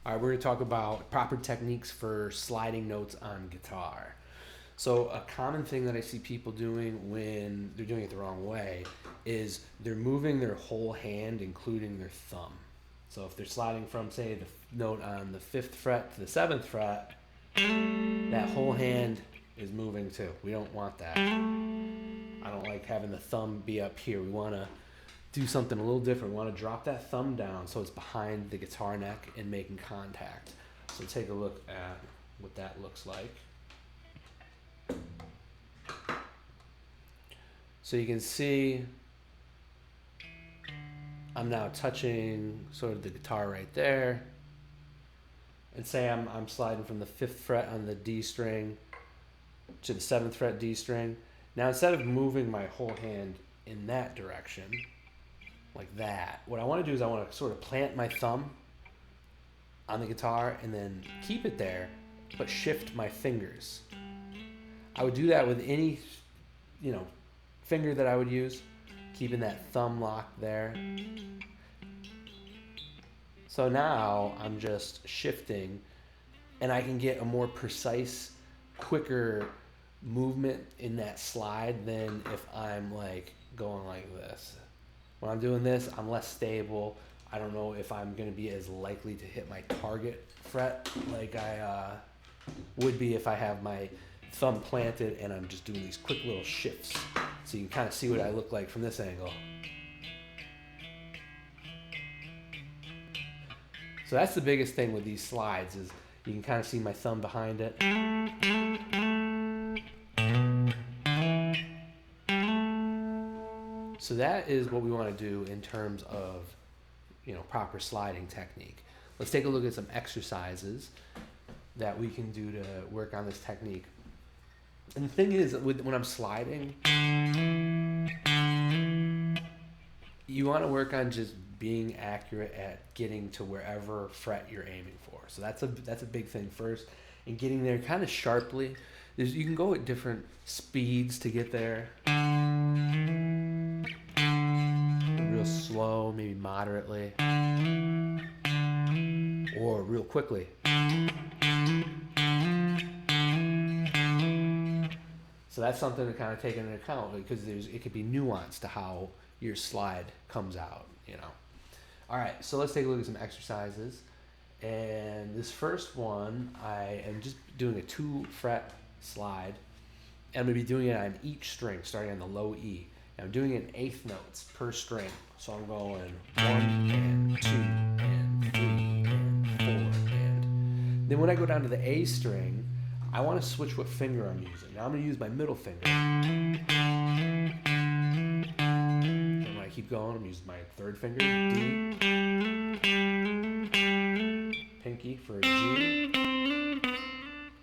All right, we're going to talk about proper techniques for sliding notes on guitar. So, a common thing that I see people doing when they're doing it the wrong way is they're moving their whole hand, including their thumb. So, if they're sliding from, say, the note on the 5th fret to the 7th fret, that whole hand is moving too. We don't want that. I don't like having the thumb be up here. We want to do something a little different. We want to drop that thumb down so it's behind the guitar neck and making contact. So take a look at what that looks like. So you can see I'm now touching sort of the guitar right there. And say I'm sliding from the 5th fret on the D string to the 7th fret D string. Now instead of moving my whole hand in that direction, like that, what I want to do is I want to sort of plant my thumb on the guitar and then keep it there, but shift my fingers. I would do that with any, finger that I would use, keeping that thumb locked there. So now I'm just shifting and I can get a more precise, quicker movement in that slide than if I'm like going like this. When I'm doing this, I'm less stable. I don't know if I'm going to be as likely to hit my target fret like I would be if I have my thumb planted and I'm just doing these quick little shifts. So you can kind of see what I look like from this angle. So that's the biggest thing with these slides is you can kind of see my thumb behind it. So that is what we want to do in terms of, proper sliding technique. Let's take a look at some exercises that we can do to work on this technique. And the thing is, when I'm sliding, you want to work on just being accurate at getting to wherever fret you're aiming for. So that's a big thing first, and getting there kind of sharply. You can go at different speeds to get there. Real slow, maybe moderately, or real quickly. So that's something to kind of take into account because it could be nuanced to how your slide comes out, All right, so let's take a look at some exercises. And this first one, I am just doing a 2-fret slide. And I'm going to be doing it on each string, starting on the low E. And I'm doing it in eighth notes per string. So I'm going 1 and 2 and 3 and 4 and... Then when I go down to the A string, I want to switch what finger I'm using. Now I'm going to use my middle finger. And when I keep going, I'm using my 3rd finger, D. Pinky for a G.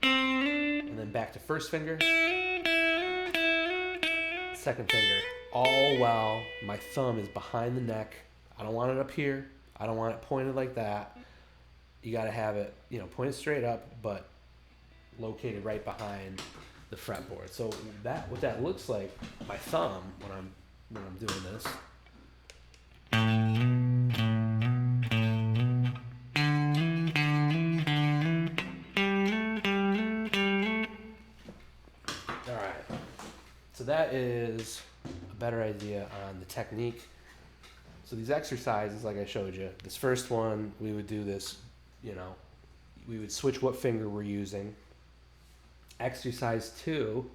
And then back to 1st finger. 2nd finger. All while my thumb is behind the neck. I don't want it up here. I don't want it pointed like that. You got to have it, pointed straight up, but located right behind the fretboard. So what that looks like, my thumb when I'm doing this. All right. So that is a better idea on the technique. So these exercises, like I showed you, this first one, we would do this, we would switch what finger we're using. Exercise 2,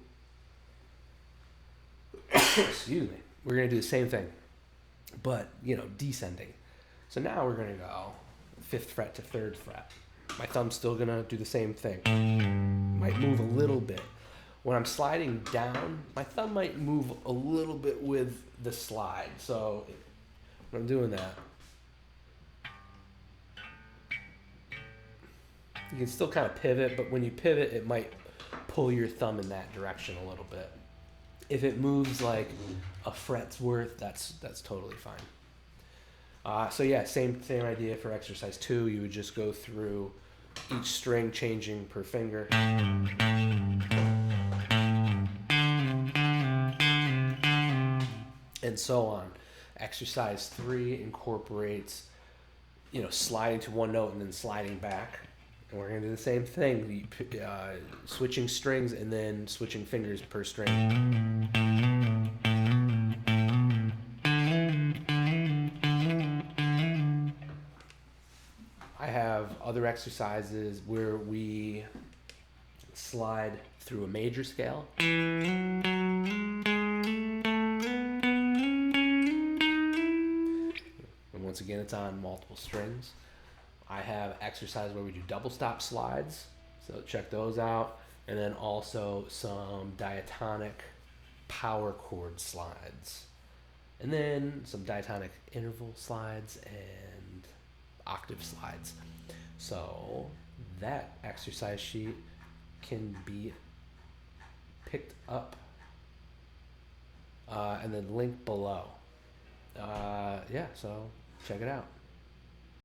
excuse me, we're going to do the same thing, but, descending. So now we're going to go 5th fret to 3rd fret. My thumb's still going to do the same thing. Might move a little bit. When I'm sliding down, my thumb might move a little bit with the slide. So when I'm doing that, you can still kind of pivot, but when you pivot, it might pull your thumb in that direction a little bit. If it moves like a fret's worth, that's totally fine. So yeah, same idea for exercise 2. You would just go through each string changing per finger. And so on. Exercise 3 incorporates sliding to one note and then sliding back. And we're going to do the same thing, switching strings and then switching fingers per string. I have other exercises where we slide through a major scale. And once again, it's on multiple strings. I have exercises where we do double stop slides, so check those out. And then also some diatonic power chord slides. And then some diatonic interval slides and octave slides. So that exercise sheet can be picked up and then linked below. So check it out.